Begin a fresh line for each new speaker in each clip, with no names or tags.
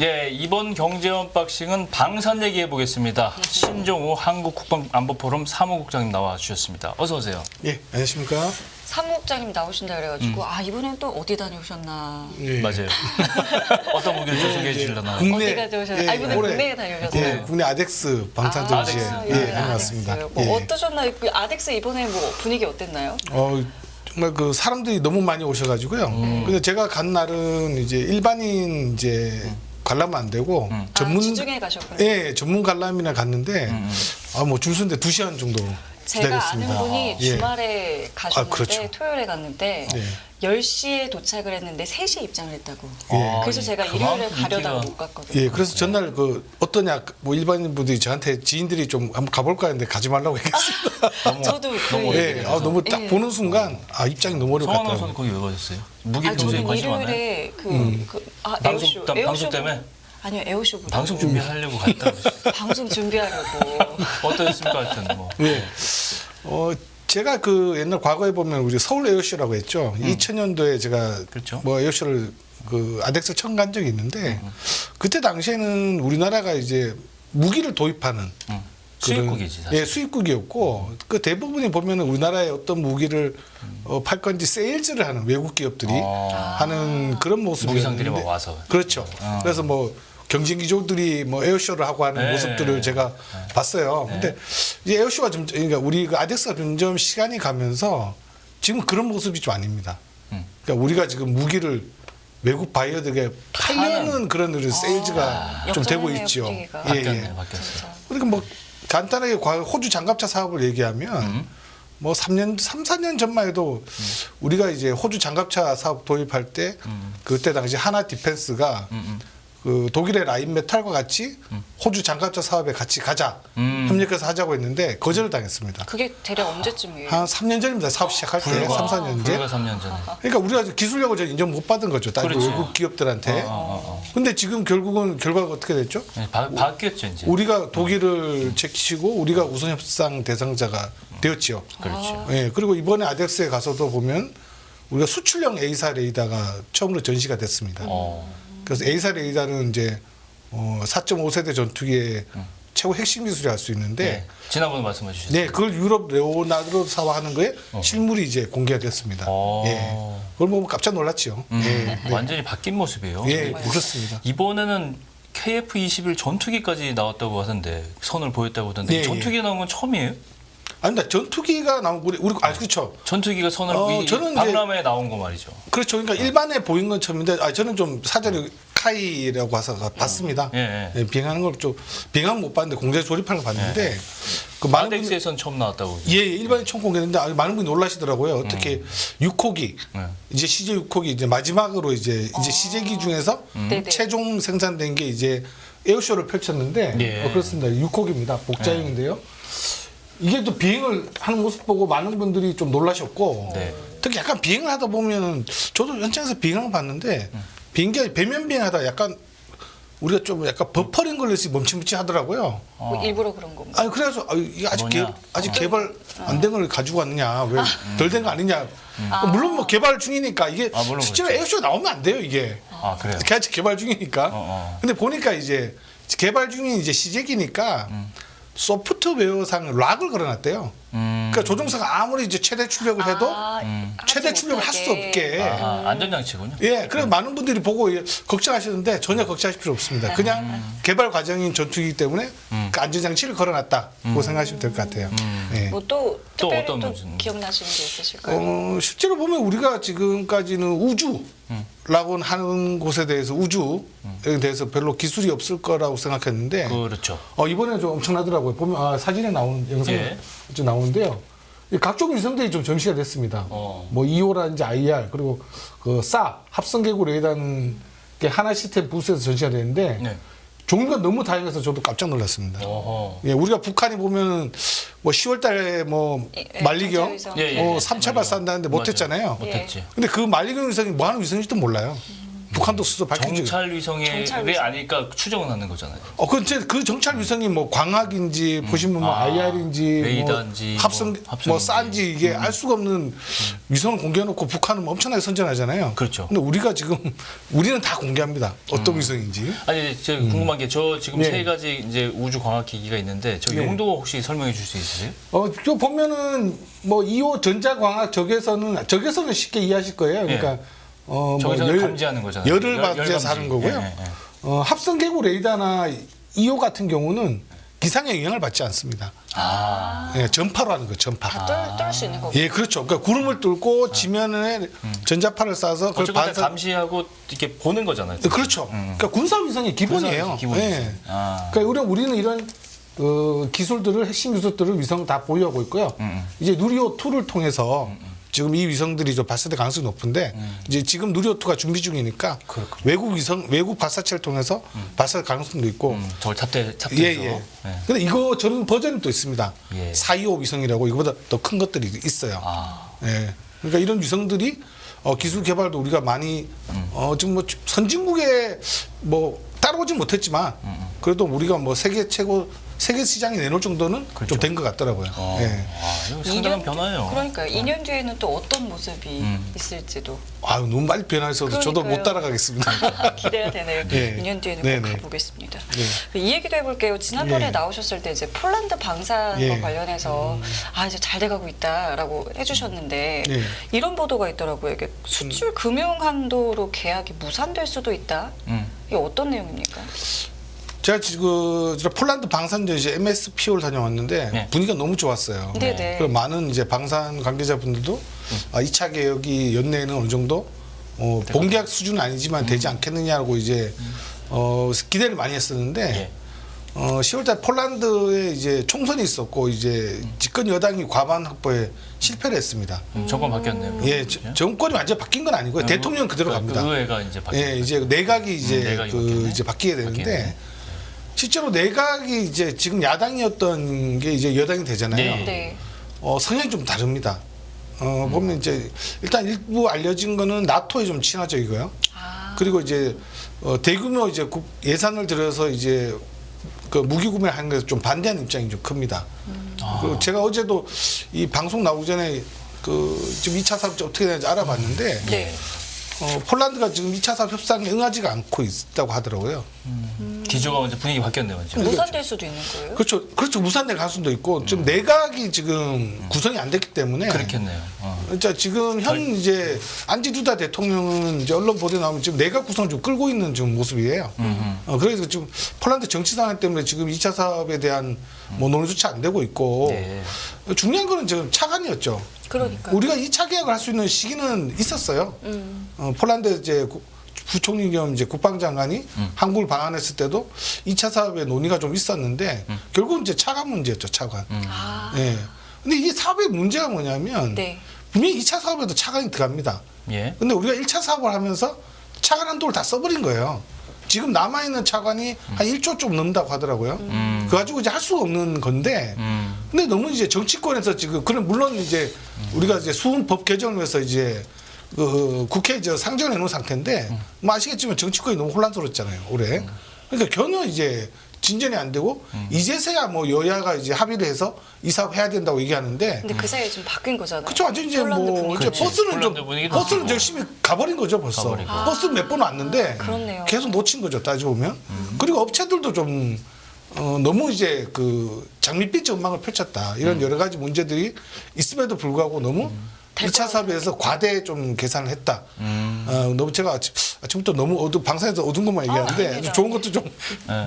예, 이번 경제 언박싱은 방산 얘기해 보겠습니다. 신종우 한국국방안보포럼 사무국장님 나와 주셨습니다. 어서 오세요.
예, 안녕하십니까?
사무국장님 나오신다 그래가지고 아 이번엔 또 어디 다녀오셨나?
예.
맞아요. 어떤 무기를 좀 소개해 주시려나?
어디 가져오셨나? 아 이번에
올해,
국내에 다녀오셨어요.
예, 국내 아덱스 방산전시에
아덱스.
다녀왔습니다.
뭐
예.
어떠셨나요? 그 아덱스 이번에 뭐 분위기 어땠나요?
정말 그 사람들이 너무 많이 오셔가지고요. 근데 제가 간 날은 이제 일반인 이제 관람은 안 되고
주중에 가셨군요.
예, 전문 관람이나 갔는데 뭐 줄 서는데 2시간 정도
제가
기다렸습니다.
아는 분이
예.
주말에 가셨는데
그렇죠.
토요일에 갔는데
네.
10시에 도착을 했는데 3시에 입장을 했다고.
예.
그래서 제가
그만큼
일요일에 가려다가
인기가-
못 갔거든요.
예, 그래서 전날 그 어떠냐 뭐 일반인 분들이 저한테 지인들이 좀 한번 가볼까 했는데 가지 말라고 했습니다.
저도 그
너무
얘기를
예,
해서.
너무 딱
예.
보는 순간 입장이 너무 어려울 것
성환
같더라고요.
선수 거기 왜 가셨어요? 무기
아,
경제에
저는
관심 많아요?
일요일에
방송
에어쇼
때문에?
아니요 에어쇼 보려고.
방송 준비하려고 갔다 오셨어요.
방송 준비하려고.
어떠셨습니까? 하여튼 뭐.
예. 제가 그 옛날 과거에 보면 우리 서울 에어쇼라고 했죠. 2000년도에 제가
그렇죠.
뭐 에어쇼를 그 아덱스 처음 간 적이 있는데 그때 당시에는 우리나라가 이제 무기를 도입하는
수입국이지 사실.
예, 수입국이었고 그 대부분이 보면은 우리나라의 어떤 무기를 팔 건지 세일즈를 하는 외국 기업들이 하는 그런 모습이었는데
무기상들이 막 와서.
그렇죠. 그래서 뭐 경쟁기조들이 뭐 에어쇼를 하고 하는
네.
모습들을 제가 봤어요. 근데 이제 에어쇼가 좀 그러니까 우리 그 아덱스가 점점 시간이 가면서 지금 그런 모습이 좀 아닙니다. 그러니까 우리가 지금 무기를 외국 바이어들에게 팔려는 그런 세일즈가 좀 되고
역전했네요,
있죠.
분위기가.
바뀌었네요, 바뀌었어요.
진짜.
그러니까 뭐 간단하게 호주 장갑차 사업을 얘기하면 뭐 3, 4년 전만 해도 우리가 이제 호주 장갑차 사업 도입할 때 그때 당시 하나 디펜스가 그 독일의 라인메탈과 같이 호주 장갑차 사업에 같이 가자 협력해서 하자고 했는데 거절을 당했습니다.
그게 대략 언제쯤이에요?
한 3년 전입니다. 사업 시작할 때
불과
3, 4년째.
불과 3년 전에.
그러니까 우리가 기술력을 저 인정 못 받은 거죠. 다른
그렇죠.
외국 기업들한테. 근데 지금 결국은 결과가 어떻게 됐죠?
네, 바뀌었죠 이제.
우리가 독일을 제치고 우리가 우선 협상 대상자가 되었죠.
그렇죠.
예, 그리고 이번에 아덱스에 가서도 보면 우리가 수출형 A사 레이더가 처음으로 전시가 됐습니다. 그래서 A사 레이더는 이제 4.5세대 전투기의 최고 핵심 기술이 할 수 있는데
네. 지난번에 말씀해 주셨어요.
네, 그걸 유럽 레오나르도사와 하는 거에 실물이 이제 공개가 됐습니다. 예, 그걸 보면 깜짝 놀랐죠. 예,
완전히 바뀐 모습이에요.
예, 그렇습니다.
이번에는 KF-21 전투기까지 나왔다고 하던데 선을 보였다고 하던데
예,
전투기 나온 건 처음이에요?
아닙니다. 전투기가 나온 우리 그렇죠.
전투기가 선을
저는 이제-
박람회에 나온 거 말이죠.
그렇죠. 그러니까 일반에 보인 건 처음인데, 저는 좀 사전에 카이라고 해서 봤습니다.
예.
예, 비행하는 걸 좀 비행은 못 봤는데 공제 조립하는 거 봤는데, 그 많은 분들,
아덱스에선 처음 나왔다고.
예, 일반인 처음 공개했는데 많은 분이 놀라시더라고요. 어떻게 6호기 이제 CJ 6호기 이제 마지막으로 이제 CJ기 중에서
네네.
최종 생산된 게 이제 에어쇼를 펼쳤는데,
예.
그렇습니다. 6호기입니다. 복자형인데요. 이게 또 비행을 하는 모습 보고 많은 분들이 좀 놀라셨고,
네.
특히 약간 비행을 하다 보면은 저도 현장에서 비행을 봤는데 비행기 배면 비행하다 약간 우리가 좀 약간 버퍼링 걸려서 멈칫멈칫 하더라고요.
뭐 일부러 그런 겁니다.
아니 그래서 이게
뭐냐?
아직 개발 안 된 걸 가지고 왔느냐, 왜 덜 된 거 아니냐. 물론 뭐 개발 중이니까 이게
물론
실제로
그렇죠.
에어쇼 나오면 안 돼요 이게.
아 그래요.
아직 개발 중이니까. 근데 보니까 이제 개발 중인 이제 시제기니까 소프트웨어상 락을 걸어놨대요. 그러니까 조종사가 아무리 이제 최대 출력을 해도 최대 출력을 할 수 없게.
안전장치군요.
예, 그래서 많은 분들이 보고 걱정하시는데 전혀 걱정하실 필요 없습니다. 그냥 개발 과정인 전투기이기 때문에 그 안전장치를 걸어놨다고 생각하시면 될 것 같아요. 예.
뭐 또
또
특별히
어떤
또
문제는?
기억나시는 게 있으실까요?
실제로 보면 우리가 지금까지는 우주라고 하는 곳에 대해서 우주에 대해서 별로 기술이 없을 거라고 생각했는데
그렇죠.
이번에 좀 엄청나더라고요. 보면 사진에 나오는 영상이
예.
좀 나오는데요. 이 각종 위성들이 좀 전시가 됐습니다. 뭐 2호라든지 IR 그리고 그 합성계구 레이더는 게 하나 시스템 부스에서 전시가 되는데
네.
종류가 너무 다양해서 저도 깜짝 놀랐습니다. 예, 우리가 북한이 보면 뭐 10월달에 뭐 만리경
정찰위성.
예.
3차 발사한다는데 못했잖아요.
못했지.
근데 그 만리경 위성이 뭐 하는 위성인지도 몰라요. 북한도 스스로 밝힌 적이
정찰 위성이 아닐까 추정은 하는 거잖아요.
그 정찰 위성이 뭐 광학인지 보시면 뭐 IR인지
레이더인지
뭐 합성 뭐 싼지 이게 알 수가 없는 위성을 공개해놓고 북한은 엄청나게 선전하잖아요.
그렇죠.
근데 우리가 지금 우리는 다 공개합니다. 어떤 위성인지.
아니, 저 궁금한 게 저 지금
네.
세 가지 이제 우주 광학 기기가 있는데 저
네.
용도 혹시 설명해 줄 수 있으세요?
저 보면은 뭐 2호 전자광학 적외선은 쉽게 이해하실 거예요. 그러니까 뭐
저기서 감지하는 거잖아요.
열을
열
방지해서 하는
감지.
거고요.
예, 예, 예.
합성 계고 레이더나 2호 같은 경우는 기상에 영향을 받지 않습니다. 예, 전파로 하는 거예요. 전파.
다 뚫을 수 있는 거고.
예, 그렇죠. 그러니까 구름을 뚫고 지면에 전자파를 쏴서 그걸
어쨌든
반사.
감시하고 이렇게 보는 거잖아요.
그렇죠. 그러니까 군사 위성의 기본이에요.
군사 기본이지.
예.
아.
그러니까 우리는 이런 기술들을 핵심 기술들을 위성을 다 보유하고 있고요. 이제 누리호 2를 통해서 지금 이 위성들이 좀 발사될 가능성이 높은데 이제 지금 누리호 2가 준비 중이니까
그렇군요.
외국 발사체를 통해서 발사될 가능성도 있고.
저걸 탑재해서.
예. 근데 이거 저런 버전이 또 있습니다.
예.
425 위성이라고 이거보다 더 큰 것들이 있어요. 예. 그러니까 이런 위성들이 기술 개발도 우리가 많이 지금 뭐 선진국에 뭐 따라오지 못했지만 그래도 우리가 뭐 세계 시장에 내놓을 정도는
그렇죠.
좀 된 것 같더라고요. 예.
이거 상당한 변화예요.
그러니까요. 2년 뒤에는 또 어떤 모습이 있을지도
아유, 너무 빨리 변화해서 저도 못
그러니까요.
따라가겠습니다.
기대가 되네요.
예.
2년 뒤에는
네네.
꼭 가보겠습니다. 이 얘기도 해볼게요. 지난번에
예.
나오셨을 때 이제 폴란드 방산과
예.
관련해서 이제 잘 돼가고 있다라고 해주셨는데
예.
이런 보도가 있더라고요. 이게 수출 금융 한도로 계약이 무산될 수도 있다. 이게 어떤 내용입니까?
제가 지금 폴란드 방산전 이제 MSPO를 다녀왔는데
네.
분위기가 너무 좋았어요.
네네.
그리고 많은 이제 방산 관계자분들도 2차 개혁이 연내에는 어느 정도 본계약 수준은 아니지만 되지 않겠느냐고 이제 기대를 많이 했었는데 10월달 폴란드에 이제 총선이 있었고 이제 집권 여당이 과반 확보에 실패를 했습니다.
정권 바뀌었네요.
예, 정권이 완전 바뀐 건 아니고요. 대통령 그대로 갑니다.
그 의회가 이제 바뀌었어요.
예, 이제 내각이 이제
내각이 바뀌었네.
이제 바뀌게 되는데
바뀌었네.
실제로 내각이 이제 지금 야당이었던 게 이제 여당이 되잖아요.
네.
네.
성향이 좀 다릅니다. 보면 이제 일단 일부 알려진 거는 나토에 좀 친화적이고요. 그리고 이제 대규모 이제 예산을 들여서 이제 그 무기 구매하는 것에 좀 반대하는 입장이 좀 큽니다. 그리고 제가 어제도 이 방송 나오기 전에 지금 2차 사업 어떻게 되는지 알아봤는데
네.
폴란드가 지금 2차 사업 협상에 응하지가 않고 있다고 하더라고요.
기조가 완전 분위기 바뀌었네요, 완전.
무산될 수도 있는 거예요?
그렇죠. 무산될 가능성도 있고 지금 내각이 지금 구성이 안 됐기 때문에
그렇겠네요.
그러니까 지금 현 이제 안지두다 대통령은 이제 언론 보도에 나오면 지금 내각 구성 좀 끌고 있는 지금 모습이에요. 그래서 지금 폴란드 정치 상황 때문에 지금 2차 사업에 대한 뭐 논의조차 안 되고 있고
네.
중요한 거는 지금 차관이었죠.
그러니까.
우리가 2차 계약을 할 수 있는 시기는 있었어요. 폴란드 이제 부총리 겸 이제 국방장관이 한국을 방한했을 때도 2차 사업에 논의가 좀 있었는데 결국은 이제 차관 문제였죠, 차관. 예. 근데 이게 사업의 문제가 뭐냐면
네.
분명히 2차 사업에도 차관이 들어갑니다.
예.
근데 우리가 1차 사업을 하면서 차관 한도를 다 써버린 거예요. 지금 남아있는 차관이 한 1조 좀 넘는다고 하더라고요. 그거 가지고 이제 할 수가 없는 건데, 근데 너무 이제 정치권에서 지금, 물론 이제 우리가 이제 수훈법 개정을 위해서 이제 국회에 상정해 놓은 상태인데, 뭐 아시겠지만 정치권이 너무 혼란스러웠잖아요, 올해. 그러니까 전혀 이제 진전이 안 되고, 이제서야 뭐 여야가 이제 합의를 해서 이 사업 해야 된다고 얘기하는데,
근데 그 사이에 좀 바뀐 거잖아요.
그쵸, 완전 이제
폴란드
뭐,
분위기가.
이제 버스는
폴란드 분위기도
버스는
바뀌고.
열심히 가버린 거죠, 벌써.
가버리고.
버스 몇 번 왔는데,
그렇네요.
계속 놓친 거죠, 따져보면. 그리고 업체들도 좀, 너무 이제 장밋빛 전망을 펼쳤다. 이런 여러 가지 문제들이 있음에도 불구하고 너무 2차 사업에서 과대 좀 계산을 했다. 너무 제가 아침부터 너무 방송에서 어두운 것만 얘기하는데
아닙니다.
좋은 것도 좀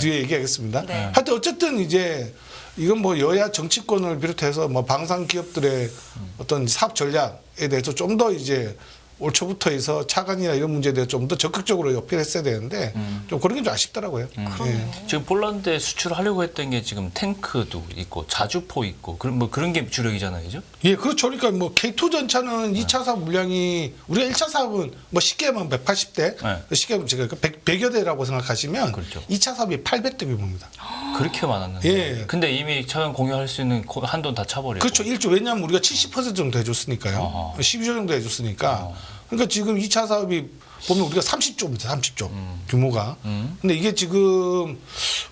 뒤에 얘기하겠습니다.
네.
하여튼 어쨌든 이제 이건 뭐 여야 정치권을 비롯해서 뭐 방산 기업들의 어떤 사업 전략에 대해서 좀 더 이제 올 초부터 해서 차관이나 이런 문제에 대해서 좀 더 적극적으로 어필했어야 되는데 좀 그런 게 좀 아쉽더라고요. 예.
지금 폴란드에 수출하려고 했던 게 지금 탱크도 있고 자주포 있고 그런 게 주력이잖아요, 그죠?
예, 그렇죠. 그러니까 뭐 K2 전차는 2차 사업 물량이 우리가 1차 사업은 뭐 쉽게 하면 180대,
네.
쉽게 하면 제가 100여 대라고 생각하시면
그렇죠.
2차 사업이 800대 규모입니다.
그렇게 많았는데.
예.
근데 이미 차관 공유할 수 있는 한도는 다 차버리고.
그렇죠. 1조. 왜냐하면 우리가 70% 정도 해줬으니까요. 12조 정도 해줬으니까. 그러니까 지금 2차 사업이 보면 우리가 30조입니다. 30조 규모가. 근데 이게 지금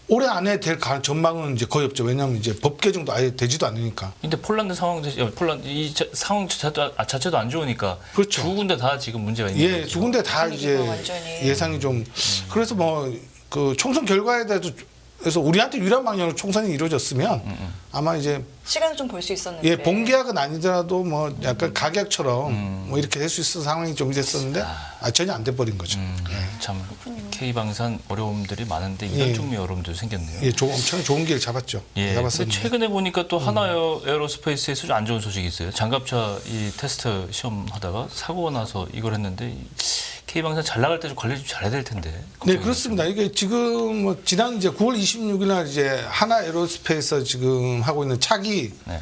올해 안에 될 전망은 이제 거의 없죠. 왜냐하면 이제 법 개정도 아예 되지도 않으니까.
근데 폴란드 상황 폴란드 상황 자체도 안 좋으니까
그렇죠.
두 군데 다 지금 문제가 있는 거죠.
예, 두 군데 다 이제
완전히.
예상이 좀 그래서 뭐 그 총선 결과에 대해서 그래서 우리한테 유리한 방향으로 총선이 이루어졌으면 아마 이제
시간을 좀 볼 수 있었는데.
예, 본계약은 아니더라도 뭐 약간 가계약처럼 뭐 이렇게 될 수 있는 상황이 좀 됐었는데 전혀 안 돼 버린 거죠.
참 K 방산 어려움들이 많은데 이런 종류의 어려움도 생겼네요.
예, 엄청 좋은 기회를 잡았죠.
예. 근데
잡았었는데.
최근에 보니까 또 하나 에어로스페이스에서 좀 안 좋은 소식이 있어요. 장갑차 이 테스트 시험하다가 사고가 나서 이걸 했는데 K 방산 잘 나갈 때 좀 관리 좀 잘해야 될 텐데.
네, 그렇습니다. 이게 지금 뭐 지난 이제 9월 26일 날 이제 하나 에어로스페이스 지금 하고 있는 차기
네.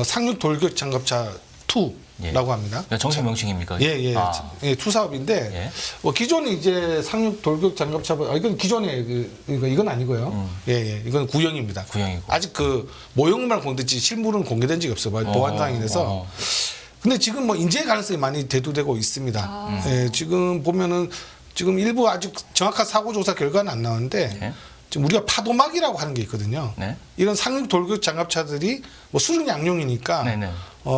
상륙 돌격 장갑차 2라고 합니다.
그러니까 정식 명칭입니까?
예, 예.
아.
예, 투 사업인데
예.
뭐 기존에 이제 상륙 돌격 장갑차 이건 기존에 이건 아니고요. 예, 예. 이건 구형입니다.
구형이고.
아직 그 모형만 공개됐지 실물은 공개된 적이 없어요. 보안 상황에서. 근데 지금 뭐 인재 가능성이 많이 대두되고 있습니다. 예, 지금 보면은 지금 일부 아직 정확한 사고 조사 결과는 안 나오는데
예.
지금 우리가 파도막이라고 하는 게 있거든요.
네.
이런 상륙 돌격 장갑차들이 뭐 수중 양용이니까
네네.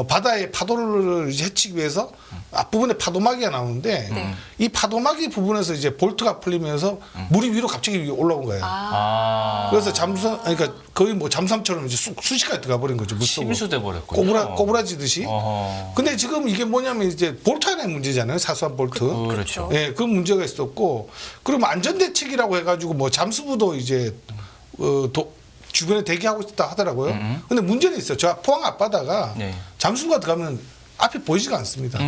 바다의 파도를 이제 해치기 위해서 앞부분에 파도막이가 나오는데
네.
이 파도막이 부분에서 이제 볼트가 풀리면서 물이 위로 갑자기 올라온 거예요.
아.
그래서 그러니까 거의 뭐 잠수함처럼 이제 순식간에 들어가 버린 거죠. 물속으로.
침수돼 버렸군요.
꼬부라지듯이.
어허.
근데 지금 이게 뭐냐면 이제 볼트 안의 문제잖아요. 사소한 볼트.
그렇죠.
예, 그 문제가 있었고, 그럼 안전대책이라고 해가지고 뭐 잠수부도 이제 주변에 대기하고 있다 하더라고요. 근데 문제는 있어요. 저 포항 앞바다가
네.
잠수부가 들어가면 앞이 보이지가 않습니다.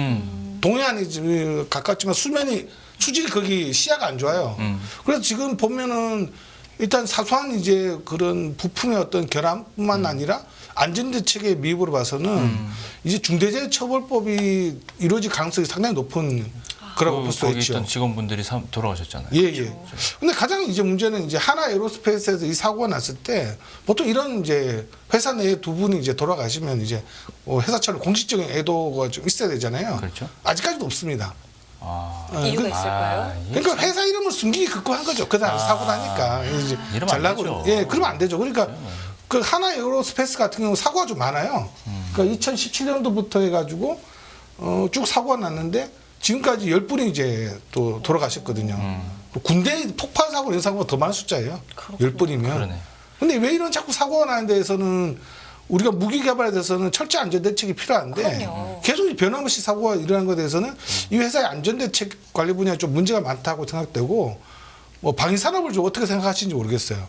동해안이 가깝지만 수질이 거기 시야가 안 좋아요. 그래서 지금 보면은 일단 사소한 이제 그런 부품의 어떤 결함뿐만 아니라 안전대책의 미흡으로 봐서는 이제 중대재해처벌법이 이루어질 가능성이 상당히 높은 거라고 볼 수
거기
있죠.
있던 직원분들이 돌아가셨잖아요.
예, 예. 근데 가장 이제 문제는 이제 하나 에어로스페이스에서 이 사고가 났을 때 보통 이런 이제 회사 내에 두 분이 이제 돌아가시면 이제 회사처럼 공식적인 애도가 좀 있어야 되잖아요.
그렇죠.
아직까지도 없습니다.
아.
이유가
그-
있을까요?
그러니까 회사 이름을 숨기기 급급한 거죠. 그 사람 사고 나니까 이제
이러면
잘
안
나고
되죠.
예, 그러면 안 되죠. 그러니까 그 하나 에어로스페이스 같은 경우 사고가 좀 많아요. 그러니까 2017년도부터 해가지고 쭉 사고가 났는데 지금까지 10분이 이제 또 돌아가셨거든요. 군대 폭발 사고 이런 사고가 더 많은 숫자예요. 10분이면.
그러네.
근데 왜 이런 자꾸 사고가 나는 데에서는 우리가 무기 개발에 대해서는 철저한 안전 대책이 필요한데
그럼요.
계속 변함없이 사고가 일어나는 것에 대해서는 이 회사의 안전 대책 관리 분야에 좀 문제가 많다고 생각되고 뭐 방위산업을 좀 어떻게 생각하시는지 모르겠어요.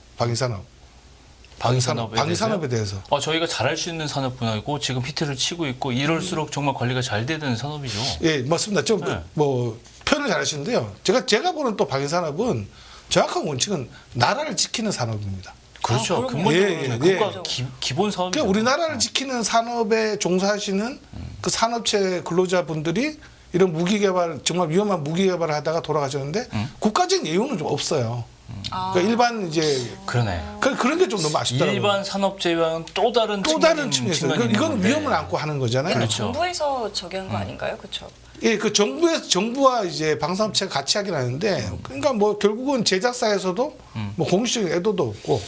방위산업에 대해서.
저희가 잘할 수 있는 산업 분야이고 지금 히트를 치고 있고 이럴수록 정말 관리가 잘 되는 산업이죠.
예, 맞습니다. 좀
네.
뭐 표현을 잘하시는데요. 제가 보는 또 방위산업은 정확한 원칙은 나라를 지키는 산업입니다.
그렇죠.
그럼요.
근본적으로
예, 예,
국가
예.
기본 사업이죠.
그러니까 우리나라를 지키는 산업에 종사하시는 그 산업체 근로자분들이 이런 무기 개발, 정말 위험한 무기 개발을 하다가 돌아가셨는데 국가적인 예우는 좀 없어요. 그러니까 일반 이제
그러네.
그런 게 좀 너무 아쉽더라고요.
일반 산업재와는 또 다른
측면에서
측면이
이건
있는데.
위험을 안고 하는 거잖아요.
그렇죠.
정부에서 저기 한 거 아닌가요? 그렇죠.
예, 그 정부와 이제 방산업체가 같이 하긴 하는데, 그러니까 뭐 결국은 제작사에서도 뭐 공식적인 애도도 없고,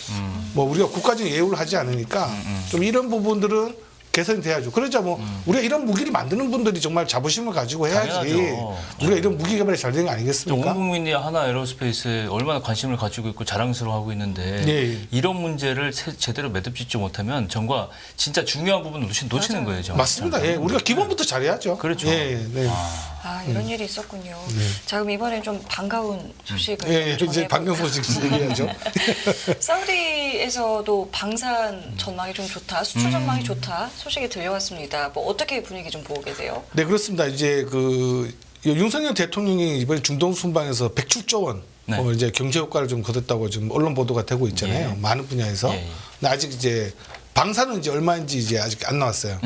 뭐 우리가 국가적인 예우를 하지 않으니까 좀 이런 부분들은 개선이 돼야죠. 그러자 뭐 우리가 이런 무기를 만드는 분들이 정말 자부심을 가지고 해야지.
당연하죠.
우리가 이런 무기 개발이 잘 되는 거
온
아니겠습니까?
국민이 하나 에어로스페이스에 얼마나 관심을 가지고 있고 자랑스러워하고 있는데
예.
이런 문제를 제대로 매듭짓지 못하면 정과 진짜 중요한 부분을 놓치는 거예요. 정말.
맞습니다. 예, 우리가 기본부터 잘해야죠.
그렇죠.
예, 네.
이런 일이 있었군요. 자, 그럼 이번엔 좀 반가운 소식을
예,
좀
이제 방금
전해볼까요?
소식 얘기하죠.
사우디에서도 방산 전망이 좀 좋다, 수출 전망이 좋다 소식이 들려왔습니다. 뭐 어떻게 분위기 좀 보고 계세요?
네, 그렇습니다. 이제 그 윤석열 대통령이 이번에 중동 순방에서 107조 원
네.
이제 경제 효과를 좀 거뒀다고 지금 언론 보도가 되고 있잖아요.
예.
많은 분야에서.
예, 예.
근데 아직 이제 방사는 이제 얼마인지 이제 아직 안 나왔어요.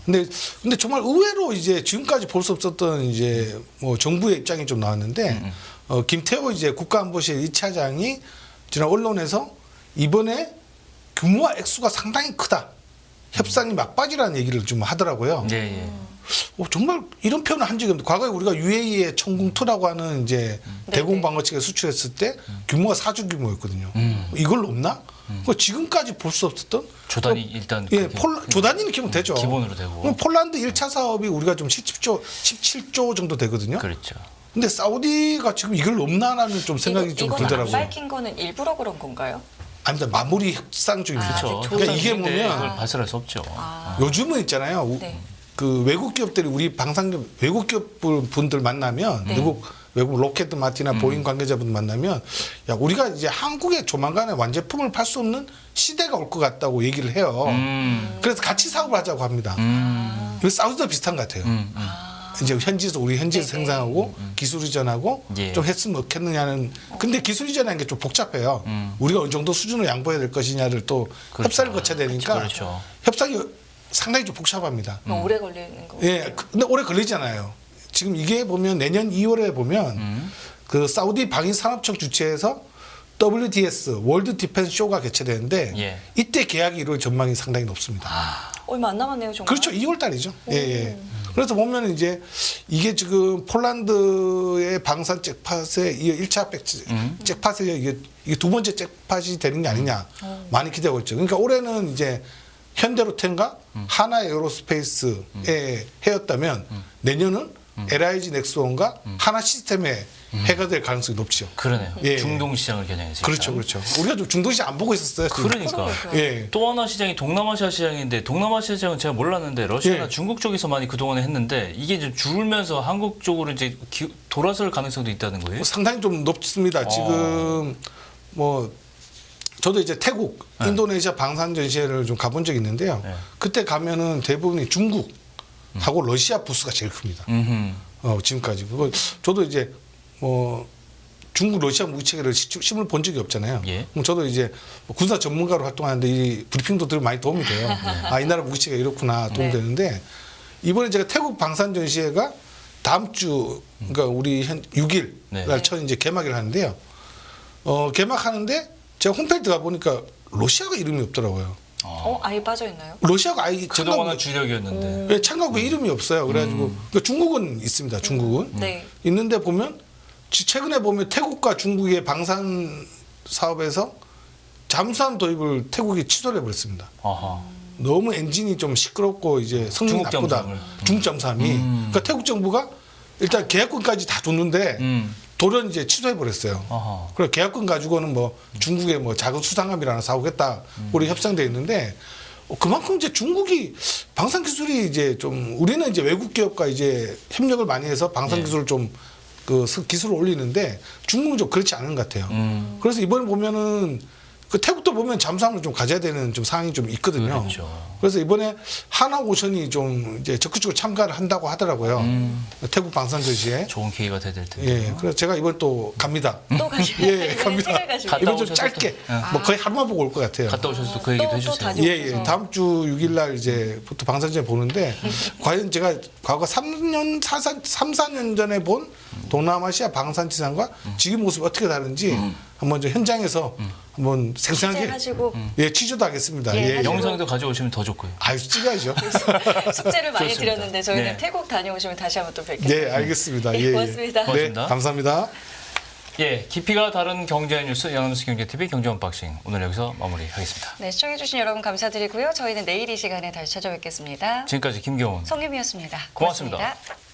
근데 정말 의외로 이제 지금까지 볼 수 없었던 이제 뭐 정부의 입장이 좀 나왔는데 김태호 이제 국가안보실 2차장이 지난 언론에서 이번에 규모와 액수가 상당히 크다. 협상이 막바지라는 얘기를 좀 하더라고요.
예, 예.
정말 이런 표현을 한 적이 없는데 과거에 우리가 UAE의 청궁2라고 하는 이제 대공 방어체계 수출했을 때 규모가 4조 규모였거든요. 이걸 넘나? 지금까지 볼 수 없었던
조단이 일단
예,
그게
조단위는 기본 되죠.
기본으로 되고.
그럼 폴란드 1차 사업이 우리가 좀 17조 정도 되거든요.
그렇죠.
근데 사우디가 지금 이걸 넘나라는 좀 생각이 좀
이건 안
들더라고요.
밝힌 거는 일부러 그런 건가요?
아닙니다. 마무리 협상 중입니다.
그렇죠.
그러니까 이게
조단인데
보면
그걸 발설할 수 없죠.
요즘은 있잖아요.
네.
그 외국 기업들이 우리 방산기업 외국 기업 분들 만나면 외국 로켓 마틴이나 보잉 관계자분들 만나면 야 우리가 이제 한국에 조만간에 완제품을 팔 수 없는 시대가 올 것 같다고 얘기를 해요. 그래서 같이 사업을 하자고 합니다. 이거 사우디도 비슷한 것 같아요. 이제 우리 현지에서 생산하고 기술 이전하고
예.
좀 했으면 어떻겠느냐는. 근데 기술 이전하는 게 좀 복잡해요. 우리가 어느 정도 수준을 양보해야 될 것이냐를 또
그렇죠.
협상을 거쳐야 되니까
그렇죠.
협상이 상당히 좀 복잡합니다.
오래 걸리는 거.
예, 근데 오래 걸리잖아요. 지금 이게 보면 내년 2월에 보면 그 사우디 방위산업청 주최해서 WDS 월드 디펜스 쇼가 개최되는데
예.
이때 계약이 이루어질 전망이 상당히 높습니다.
얼마 안 남았네요, 정말.
그렇죠. 2월 달이죠. 예, 예. 그래서 보면 이제 이게 지금 폴란드의 방산 잭팟에 이 1차 잭팟에 이게 두 번째 잭팟이 되는 게 아니냐 많이 기대하고 있죠. 그러니까 올해는 이제 현대로템과 하나 에어로스페이스에 해였다면 내년은 LIG 넥스원과 하나 시스템에 해가 될 가능성이 높죠.
그러네요.
예.
중동 시장을 겨냥해서.
그렇죠, 그렇죠. 우리가 좀 중동 시장 안 보고 있었어요. 지금.
그러니까.
예.
또 하나 시장이 동남아시아 시장인데 동남아시아 시장은 제가 몰랐는데 러시아나
예.
중국 쪽에서 많이 그동안에 했는데 이게 이제 줄면서 한국 쪽으로 이제 돌아설 가능성도 있다는 거예요?
상당히 좀 높습니다. 지금 뭐 저도 이제 태국, 인도네시아 방산 전시회를 좀 가본 적이 있는데요.
네.
그때 가면은 대부분이 중국하고 러시아 부스가 제일 큽니다. 지금까지. 그거 저도 이제 뭐 중국 러시아 무기체계를 실물 본 적이 없잖아요.
예.
그럼 저도 이제 뭐 군사 전문가로 활동하는데 이 브리핑도 되게 많이 도움이 돼요. 아, 이 나라 무기체계가 이렇구나 도움이
네.
되는데 이번에 제가 태국 방산 전시회가 다음 주 그러니까 우리 현 6일
네.
날 첫 이제 개막을 하는데요. 개막하는데 제가 홈페이지 들어가 보니까 러시아가 이름이 없더라고요.
아예 빠져 있나요?
러시아가 아예
그동안은 주력이었는데.
예, 참가국에 이름이 없어요. 그래가지고 그러니까 중국은 있습니다. 중국은
네.
있는데 보면 최근에 보면 태국과 중국의 방산 사업에서 잠수함 도입을 태국이 취소를 해버렸습니다.
아하.
너무 엔진이 좀 시끄럽고 이제 성능이
중국
나쁘다.
잠수함을.
중국 잠수함이. 그러니까 태국 정부가 일단 계약권까지 다 줬는데 돌연 이제 취소해 버렸어요.
아하.
그래 계약권 가지고는 뭐 중국의 뭐 작은 수상함이라는 사오겠다 우리 협상돼 있는데 그만큼 이제 중국이 방산 기술이 이제 좀 우리는 이제 외국 기업과 이제 협력을 많이 해서 방산 기술을 좀 그 기술을 올리는데 중국은 좀 그렇지 않은 것 같아요. 그래서 이번에 보면은 그 태국도 보면 잠수함을 좀 가져야 되는 좀 상황이 좀 있거든요.
그렇죠.
그래서 이번에 하나오션이 좀 이제 적극적으로 참가를 한다고 하더라고요. 태국 방산 전시에.
좋은 기회가 돼야 될 텐데.
예, 그래서 제가 이번 또 갑니다.
또 가시나요?
예, 갑니다.
책을 가시고.
갔다
이번 좀
오셔서
짧게,
또,
뭐 거의 하루만 보고 올 것 같아요.
갔다 오셔서 또 그 얘기도
또
해주세요.
다녀-
예, 예. 다음 주 6일 날 이제부터 방산전에 보는데 과연 제가 과거 3년, 4년 전에 본 동남아시아 방산지상과 지금 모습이 어떻게 다른지 한번 좀 현장에서 한번 생생하게
하시고
예, 취재도 하겠습니다.
예,
예, 예.
하시고.
영상도 가져오시면 더 좋고요.
아유, 찍어야죠.
숙제를 많이
좋습니다.
드렸는데 저희는
네.
태국 다녀오시면 다시 한번 또 뵙겠습니다.
네, 알겠습니다.
예,
예, 예.
고맙습니다.
네,
고맙습니다.
감사합니다.
예, 깊이가 다른 경제 뉴스 연합뉴스 경제TV 경제 언박싱 오늘 여기서 마무리하겠습니다.
네, 시청해주신 여러분 감사드리고요. 저희는 내일 이 시간에 다시 찾아뵙겠습니다.
지금까지 김경훈
성김이었습니다.
고맙습니다.
고맙습니다.